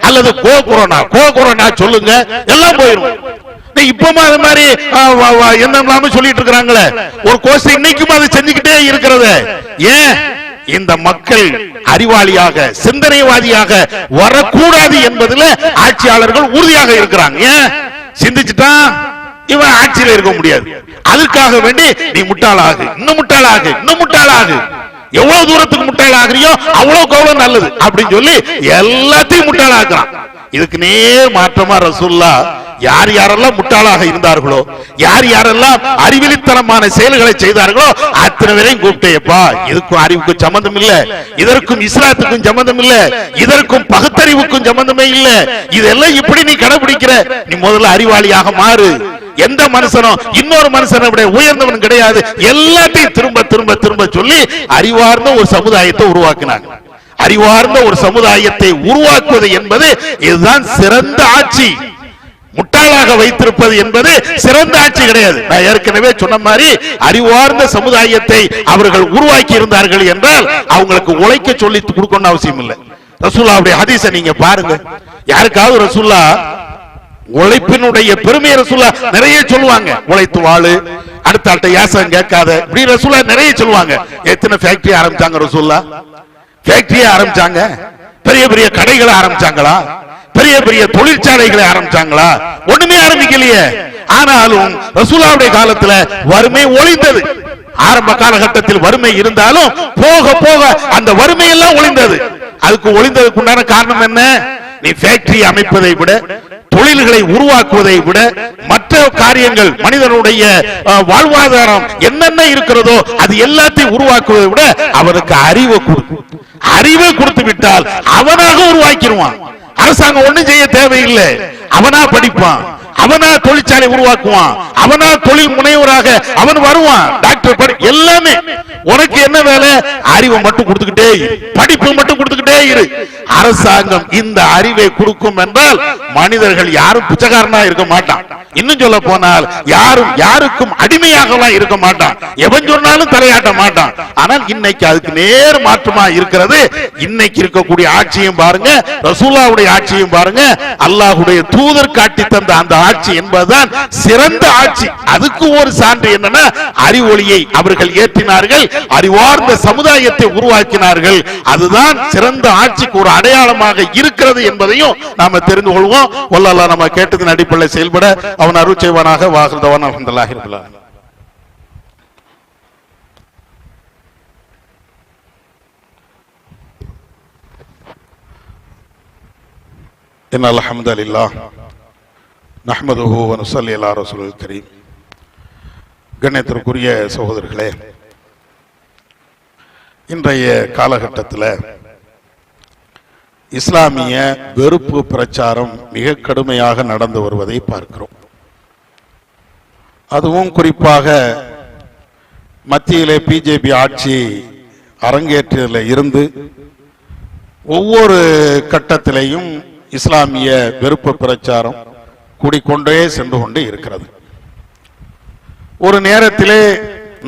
அல்லது கோ கொரோனா சொல்லுங்க, எல்லாம் போயிடும். இப்பமா அது மாதிரி என்ன சொல்லிட்டு இருக்கிறாங்களே, ஒரு கோஷம் இன்னைக்கும் அதை செஞ்சுக்கிட்டே இருக்கிறது. ஏன்? இந்த மக்கள் அறிவாளியாக சிந்தனைவாதியாக வரக்கூடாது என்பதில் ஆட்சியாளர்கள் உறுதியாக இருக்கிறாங்க. ஏன்? சிந்திச்சுட்டா இவன் ஆட்சியில் இருக்க முடியாது. அதுக்காக வேண்டி நீ முட்டாளாகு, இன்னும் முட்டாளாகு, இன்னும் முட்டாளாகு, எவ்வளவு தூரத்துக்கு முட்டாளாகிறியோ அவ்வளவு கவனம் நல்லது அப்படின்னு சொல்லி எல்லாத்தையும் முட்டாளாக்குறான். இதுக்கு நேர் மாற்றமா ரசூலுல்லாஹ் யார் யாரெல்லாம் முட்டாளாக இருந்தார்களோ, யார் யாரெல்லாம் அறிவிலித்தனமான செயல்களை செய்தார்களோ அத்தனை பேரையும் கூப்பிட்டேப்பா, இதுக்கும் அறிவுக்கும் சம்பந்தம் இல்ல, இதற்கும் இஸ்லாத்துக்கும் சம்பந்தம் இல்ல, இதற்கும் பகுத்தறிவுக்கும் சம்பந்தமே இல்ல, இதெல்லாம் இப்படி நீ கடைபிடிக்கிற, நீ முதல்ல அறிவாளியாக மாறு. எந்த மனுஷனும் இன்னொரு மனுஷனை விட உயர்ந்தவன் கிடையாது. எல்லாத்தையும் திரும்ப திரும்ப திரும்ப சொல்லி அறிவார்ந்த ஒரு சமுதாயத்தை உருவாக்கினாங்க. அறிவார்ந்த ஒரு சமுதாயத்தை உருவாக்குவது என்பது இதுதான் சிறந்த ஆட்சி. முட்டாளாக வைத்திருப்பது என்பது சிறந்த ஆட்சி கிடையாது. நான் ஏற்கனவே சொன்ன மாதிரி அறிவார்ந்த சமுதாயத்தை அவர்கள் உருவாக்கி இருந்தார்கள் என்றால் அவங்களுக்கு உழைக்க சொல்லி கொடுக்கணும் அவசியம் இல்லை. ரசூலுல்லாஹ்வுடைய ஹதீஸை நீங்க பாருங்க. யாருக்காவது ரசூலுல்லாஹ் உழைப்பினுடைய பெருமையை ரசூலுல்லாஹ் நிறைய சொல்லுவாங்க. உழைத்து வாழு, அடுத்த ஆள்கிட்ட யாசகம் கேட்காத, இப்படி ரசூலுல்லாஹ் நிறைய சொல்லுவாங்க. எத்தனை ஃபேக்டரி ஆரம்பிச்சாங்க ரசூலுல்லாஹ்? ஃபேக்டரியை ஆரம்பிச்சாங்க, பெரிய பெரிய கடைகளை ஆரம்பிச்சாங்களா, பெரிய பெரிய தொழிற்சாலைகளை ஆரம்பிச்சாங்களா? ஒண்ணுமே ஆரம்பிக்கலையே. ஆனாலும் ரசூலுல்லாஹ்வுடைய காலத்துல வறுமை ஒழிந்தது. ஆரம்ப காலகட்டத்தில் வறுமை இருந்தாலும் போக போக அந்த வறுமை எல்லாம் ஒழிந்தது. அதுக்கு ஒழிந்ததுக்கு உண்டான காரணம் என்ன? நீ ஃபேக்டரி அமைப்பதை விட, தொழில்களை உருவாக்குவதை விட, மற்ற காரியங்கள் மனிதனுடைய வாழ்வாதாரம் என்னென்ன இருக்கிறதோ அது எல்லாத்தையும் உருவாக்குவதை விட அவனுக்கு அறிவை கொடுத்து விட்டால் அவனாக உருவாக்கிடுவான். அரசாங்கம் ஒண்ணும் செய்ய தேவையில்லை. அவனா படிப்பான், அவனா தொழிற்சாலை உருவாக்குவான், அவனா தொழில் முனைவராக அவன் வருவான். டாக்டர் படி எல்லாமே உனக்கு என்ன வேலை? அறிவை மட்டும் கொடுத்துக்கிட்டே இரு, படிப்பு மட்டும் கொடுத்துக்கிட்டே இரு. அரசாங்கம் இந்த அறிவை கொடுக்கும் என்றால் மனிதர்கள் யாரும் பிச்சைக்காரனா இருக்க மாட்டான். இன்னும் சொல்ல போனால் யாரும் யாருக்கும் அடிமையாகலாம் இருக்க மாட்டான். எவன் சொன்னாலும் தலையாட்ட மாட்டான். ஆனால் இன்னைக்கு அதுக்கு நேர் மாற்றமா இருக்கிறது. இன்னைக்கு இருக்கக்கூடிய ஆட்சியும் பாருங்க, ரசூலுல்லாஹ்வுடைய ஆட்சியும் பாருங்க, அல்லாஹ்வுடைய தூதர் காட்டி தந்த அந்த ஆட்சி என்பதுதான் சிறந்த ஆட்சி. அதுக்கு ஒரு சான்று என்னன்னா, அறிவொளியை அவர்கள் ஏற்றினார்கள், அறிவார்ந்த சமுதாயத்தை உருவாக்கினார்கள். அதுதான் சிறந்த ஆட்சிக்கு ஒரு அடையாளமாக இருக்கிறது என்பதையும் நாம தெரிந்து கொள்வோம். வல்லல்லாஹ் நம்ம கேட்டதின் அடிப்படையில் செயல்பட அவன் அருள் செய்வானாக. வாஹிருதவான் அல்ஹம்துலில்லாஹி ரப்பில் ஆலமீன். இன்னல் ஹம்தலில்லாஹ் நஹ்மதுஹு வ நுஸல்லி அலா ரசூலில் கரீம். கண்ணியத்திற்குரிய சகோதரர்களே, இன்றைய காலகட்டத்தில் இஸ்லாமிய வெறுப்பு பிரச்சாரம் மிக கடுமையாக நடந்து வருவதை பார்க்கிறோம். அதுவும் குறிப்பாக மத்தியிலே பிஜேபி ஆட்சி அரங்கேற்றதில் இருந்து ஒவ்வொரு கட்டத்திலேயும் இஸ்லாமிய வெறுப்பு பிரச்சாரம் கூடிக்கொண்டே சென்று கொண்டே இருக்கிறது. ஒரு நேரத்திலே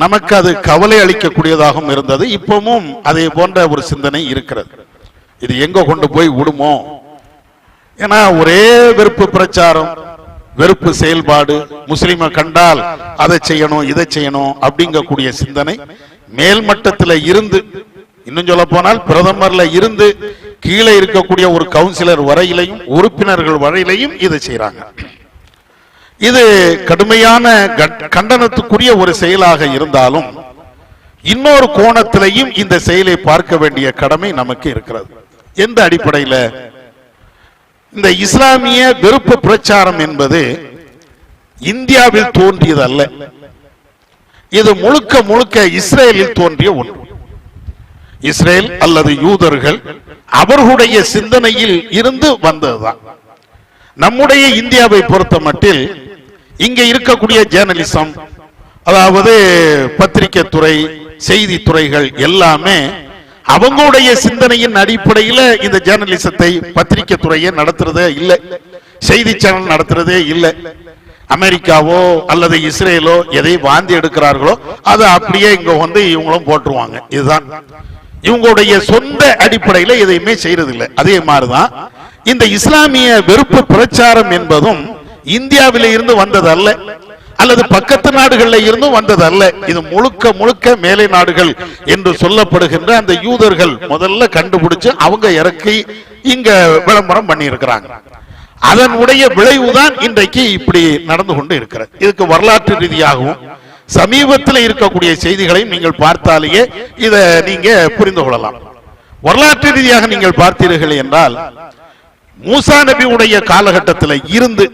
நமக்கு அது கவலை அளிக்கக்கூடியதாகவும் இருந்தது. இப்பவும் அதே போன்ற ஒரு சிந்தனை இருக்கிறது. இது எங்க கொண்டு போய் விடுமோ? ஏன்னா ஒரே வெறுப்பு பிரச்சாரம், வெறுப்பு செயல்பாடு, முஸ்லிமை கண்டால் அதை செய்யணும் இதை செய்யணும் அப்படிங்கக்கூடிய சிந்தனை மேல்மட்டத்தில் இருந்து, இன்னும் சொல்ல போனால் பிரதமர்ல இருந்து கீழே இருக்கக்கூடிய ஒரு கவுன்சிலர் வரையிலையும் உறுப்பினர்கள் வரையிலையும் இதை செய்யறாங்க. இது கடுமையான கண்டனத்துக்குரிய ஒரு செயலாக இருந்தாலும் இன்னொரு கோணத்திலையும் இந்த செயலை பார்க்க வேண்டிய கடமை நமக்கு இருக்கிறது. எந்த அடிப்படையில்? இந்த இஸ்லாமிய வெறுப்பு பிரச்சாரம் என்பது இந்தியாவில் தோன்றியது அல்ல. இது முழுக்க முழுக்க இஸ்ரேலில் தோன்றிய ஒன்று. இஸ்ரேல் அல்லது யூதர்கள் அவர்களுடைய சிந்தனையில் இருந்து வந்ததுதான். நம்முடைய இந்தியாவை பொறுத்த மட்டில் இங்க இருக்கக்கூடிய ஜேர்னலிசம், அதாவது பத்திரிகை துறை, செய்தி துறைகள் எல்லாமே அவங்களுடைய சிந்தனையின் அடிப்படையில் இந்த ஜேர்னலிசத்தை பத்திரிகை துறையை நடத்துறதே இல்லை, செய்தி சேனல் நடத்துறதே இல்லை. அமெரிக்காவோ அல்லது இஸ்ரேலோ எதை வாந்தி எடுக்கிறார்களோ அதை அப்படியே இங்க வந்து இவங்களும் போட்டுருவாங்க. இதுதான் இவங்களுடைய சொந்த அடிப்படையில் எதையுமே செய்யறதில்லை. அதே மாதிரிதான் இந்த இஸ்லாமிய வெறுப்பு பிரச்சாரம் என்பதும் இந்தியாவில இருந்து வந்ததல்ல, அல்லது பக்கத்து நாடுகளில் இருந்தும் வந்ததல்ல. இது முழுக்க முழுக்க மேலை நாடுகள் என்று சொல்லப்படுகின்ற அந்த யூதர்கள் முதல்ல கண்டுபிடிச்சு அவங்க இறக்கி இங்க விளம்பரம் பண்ணி இருக்கிறாங்க. அதனுடைய விளைவுதான் இன்றைக்கு இப்படி நடந்து கொண்டு இருக்கிறது. இதுக்கு வரலாற்று ரீதியாகவும் சமீபத்தில் இருக்கக்கூடிய செய்திகளையும் நீங்கள் பார்த்தாலேயே இதை நீங்க புரிந்து கொள்ளலாம். வரலாற்று ரீதியாக நீங்கள் பார்த்தீர்கள் என்றால் மூசா நபியுடைய காலகட்டத்தில் இருந்து,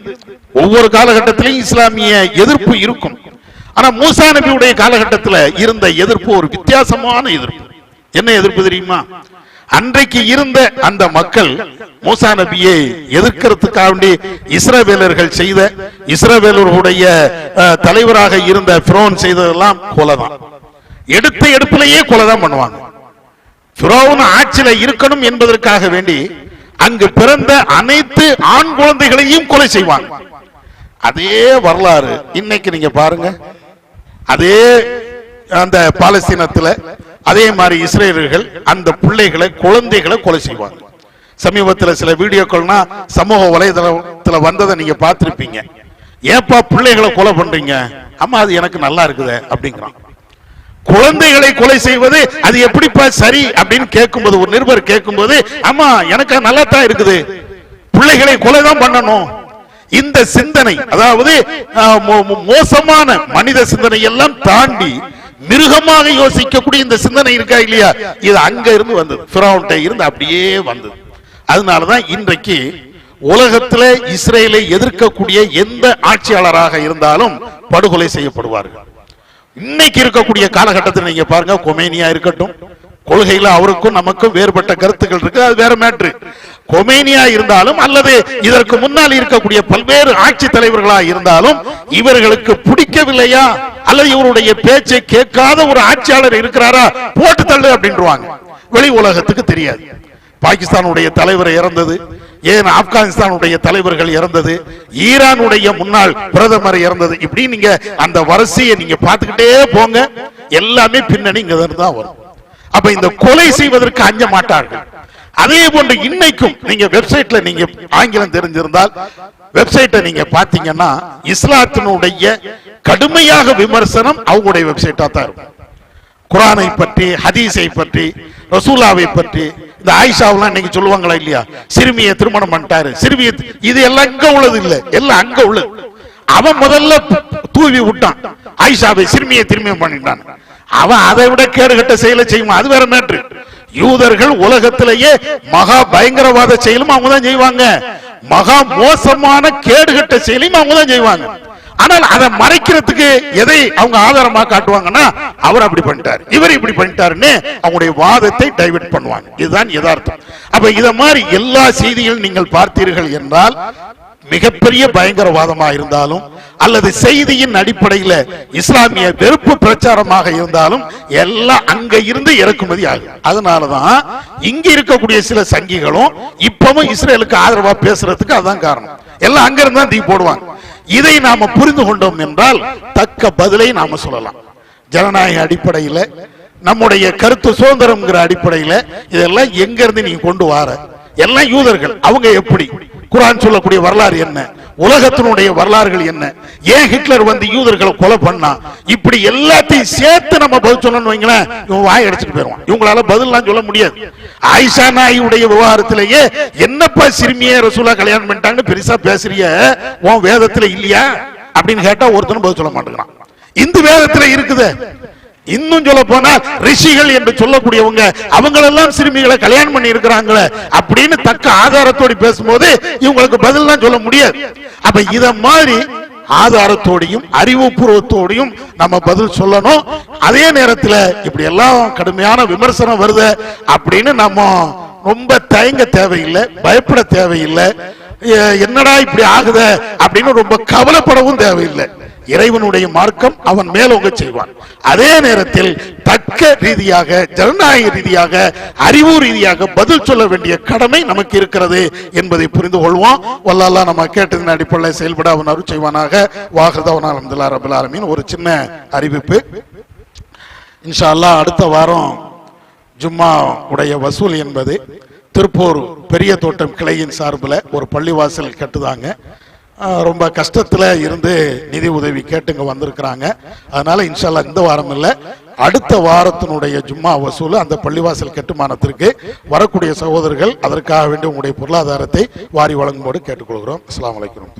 ஒவ்வொரு காலகட்டத்திலும் இஸ்லாமிய எதிர்ப்பு இருக்கும். ஆனா மூசா நபியுடைய காலகட்டத்தில் இருந்த எதிர்ப்பு ஒரு வித்தியாசமான எதிர்ப்பு. என்ன எதிர்ப்பு தெரியுமா? அன்றைக்கு இருந்த அந்த மக்கள் மூசா நபியை எதிர்க்கிறதுக்காக வேண்டி இஸ்ரவேலர்கள் செய்த, இஸ்ரவேலர்களுடைய தலைவராக இருந்த ஃபிரௌன் செய்ததெல்லாம் கொலைதான். எடுத்த எடுப்பிலேயே கொலைதான் பண்ணுவாங்க. ஃபிரௌன் ஆட்சியில இருக்கணும் என்பதற்காக வேண்டி அங்கு பிறந்த அனைத்து ஆண் குழந்தைகளையும் கொலை செய்வாங்க. அதே வரலாறு இன்னைக்கு நீங்க பாருங்க. அதே அந்த பாலஸ்தீனத்துல அதே மாதிரி இஸ்ரேலர்கள் அந்த பிள்ளைகளை, குழந்தைகளை கொலை செய்வாங்க. சமீபத்தில் சில வீடியோக்கள்னா சமூக வலைதளத்தில் வந்ததை நீங்க பார்த்திருப்பீங்க. ஏப்பா பிள்ளைகளை கொலை பண்றீங்க? அம்மா அது எனக்கு நல்லா இருக்குது அப்படிங்கிறான். குழந்தைகளை கொலை செய்வது அது எப்படிப்பா சரி அப்படின்னு கேட்கும்போது, ஒரு நிருபர் கேட்கும்போது, அம்மா எனக்கு நல்லா தான் இருக்குது, பிள்ளைகளை கொலை தான் பண்ணணும். இந்த சிந்தனை, அதாவது மோசமான மனித சிந்தனை எல்லாம் தாண்டி மிருகமாக யோசிக்கக்கூடிய இந்த சிந்தனை இருக்கா இல்லையா, இது அங்க இருந்து வந்தது, ஃபிரௌன்ட்ட இருந்து அப்படியே வந்தது. அதனாலதான் இன்றைக்கு உலகத்துல இஸ்ரேலை எதிர்க்கக்கூடிய எந்த ஆட்சியாளராக இருந்தாலும் படுகொலை செய்யப்படுவார்கள். இன்னைக்கு இருக்கக்கூடிய காலகட்டத்தில் நீங்க பாருங்க, கொமேனியா இருக்கட்டும், கொள்கையில அவருக்கும் நமக்கும் வேறுபட்ட கருத்துக்கள் இருக்கு, அது வேற மேட்ரு. கொமேனியா இருந்தாலும் அல்லது இதற்கு முன்னால் இருக்கக்கூடிய பல்வேறு ஆட்சி தலைவர்களா இருந்தாலும் இவர்களுக்கு பிடிக்கவில்லையா அல்லது இவருடைய பேச்சை கேட்காத ஒரு ஆட்சியாளர் இருக்கிறாரா, போட்டு தள்ளு அப்படின்றாங்க. வெளி உலகத்துக்கு தெரியாது. பாகிஸ்தானுடைய தலைவர் இறந்தது, ஏன் ஆப்கானிஸ்தானுடைய தலைவர்கள் இறந்தது, ஈரானுடைய முன்னாள் பிரதமர் இறந்தது, இப்படி நீங்க அந்த வரிசையை நீங்க பார்த்துக்கிட்டே போங்க, எல்லாமே பின்னணி இங்க தான் வரும். அப்ப இந்த கொலை செய்வதற்கு அஞ்ச மாட்டார்கள். அதே போன்று இன்னைக்கும் நீங்க வெப்சைட்ல நீங்க ஆங்கிலம் தெரிஞ்சிருந்தால் வெப்சைட்டை நீங்க பாத்தீங்கன்னா இஸ்லாத்தினுடைய கடுமையாக விமர்சனம் அவங்களுடைய வெப்சைட்டா தான் இருக்கும். குரானை பற்றி, ஹதீஸை பற்றி, ரசூலாவை பற்றி, இந்த ஆயிஷாவெல்லாம் இன்னைக்கு சொல்லுவாங்களா இல்லையா, சிறுமியை திருமணம் பண்ணிட்டாரு, சிறுமியை, இது எல்லாம் இங்க உள்ளது இல்ல, எல்லாம் அங்க உள்ளது. அவன் முதல்ல தூவி விட்டான், ஆயிஷாவை சிறுமியை திருமணம் பண்ணிட்டான். அவன் அதை விட கேடுகட்ட செயலை செய்வான், அது வேற மேட்ரு. யூதர்கள் உலகத்திலேயே மகா பயங்கரவாத செயலும் அவங்க தான் செய்வாங்க, மகா மோசமான கேடுகட்ட செயலையும் அவங்க தான் செய்வாங்க. ஆனால் அதை மறைக்கிறதுக்கு எதை அவங்க ஆதாரமா காட்டுவாங்கன்னா, அவர் அப்படி பண்ணிட்டார், இவர் இப்படி பண்ணிட்டாருன்னு அவங்களுடைய வாதத்தை டைவர்ட் பண்ணுவாங்க. இதுதான் யதார்த்தம். அப்ப இத மாதிரி எல்லா செய்திகளும் நீங்கள் பார்த்தீர்கள் என்றால், மிகப்பெரிய பயங்கரவாதமாக இருந்தாலும் அல்லது செய்தியின் அடிப்படையில் இஸ்லாமிய வெறுப்பு பிரச்சாரமாக இருந்தாலும் எல்லாம் அங்க இருந்து இறக்குமதி ஆகும். அதனாலதான் இங்க இருக்கக்கூடிய சில சங்கிகளும் இப்பவும் இஸ்ரேலுக்கு ஆதரவா பேசுறதுக்கு அதுதான் காரணம். எல்லாம் அங்க இருந்து தான் தீ போடுவாங்க. இதை நாம புரிந்து கொண்டோம் என்றால் தக்க பதிலை நாம சொல்லலாம். ஜனநாயக அடிப்படையில், நம்முடைய கருத்து சுதந்திரம்ங்கிற அடிப்படையில் இதெல்லாம் எங்க இருந்து நீங்க கொண்டு வர, எல்லாம் யூதர்கள். அவங்க எப்படி, குர்ஆன் சொல்லக்கூடிய வரலாறு என்ன, உலகத்தினுடைய வரலாறுகள் என்ன, ஏன் ஹிட்லர் வந்து யூதர்களை கொலை பண்ணா, இப்படி எல்லாத்தையும் சேர்த்து நம்ம பதில் சொல்லணும்னு வைங்களேன், இவங்க வாய் அடிச்சுட்டு போயிடுவான். இவங்களால பதிலாம் சொல்ல முடியாது. ஆயிஷா நாயுடைய விவகாரத்திலேயே என்னப்பா சிறுமியை ரசூலா கல்யாணம் பண்ணிட்டாங்கன்னு பெருசா பேசுறிய, உன் வேதத்துல இல்லையா அப்படின்னு கேட்டா ஒருத்தனும் பதில் சொல்ல மாட்டேங்கிறான். இந்த வேதத்துல இருக்குது. இன்னும் சொல்ல போனா ரிஷிகள் என்று சொல்லக்கூடியவங்க அவங்களெல்லாம் சிறுமிகளை கல்யாணம் பண்ணி இருக்கிறாங்களே அப்படின்னு தக்க ஆதாரத்தோடு பேசும்போது இவங்களுக்கு பதில் தான் சொல்ல முடியாது. அப்ப இத மாதிரி ஆதாரத்தோடையும் அறிவுபூர்வத்தோடையும் நம்ம பதில் சொல்லணும். அதே நேரத்தில் இப்படி எல்லாம் கடுமையான விமர்சனம் வருது அப்படின்னு நம்ம ரொம்ப தயங்க தேவையில்லை, பயப்பட தேவையில்லை, என்னடா இப்படி ஆகுது அப்படின்னு ரொம்ப கவலைப்படவும் தேவையில்லை. இறைவனுடைய மார்க்கம் அவன் மேலோங்க செய்வான். அதே நேரத்தில் தக்க ரீதியாக, ஜனநாயக ரீதியாக, அறிவு ரீதியாக பதில் சொல்ல வேண்டிய கடமை நமக்கு இருக்கிறது என்பதை புரிந்து கொள்வோம். வல்லல்லாஹ் நம்ம கேட்டதின் அடிப்படையில் செயல்பட அவன் அருள் செய்வானாக. வாஹ்தவனா அல்ஹம்துலில்லாஹி ரப்பில் ஆலமீன். ஒரு சின்ன அறிவிப்பு, இன்ஷா அல்லாஹ் அடுத்த வாரம் ஜும்மா உடைய வசூல் என்பது திருப்பூர் பெரிய தோட்டம் கிளையின் சார்பில் ஒரு பள்ளிவாசல் கட்டுதாங்க. ரொம்ப கஷ்டத்தில் இருந்து நிதி உதவி கேட்டுங்க வந்திருக்கிறாங்க. அதனால இன்ஷா அல்லாஹ் இந்த வாரம் இல்லை, அடுத்த வாரத்தினுடைய ஜும்மா வசூல் அந்த பள்ளிவாசல் கட்டுமானத்திற்கு வரக்கூடிய சகோதரர்கள் அதற்காக வேண்டி உங்களுடைய பொருளாதாரத்தை வாரி வழங்கும்போது கேட்டுக்கொள்கிறோம். அஸ்ஸலாமு அலைக்கும்.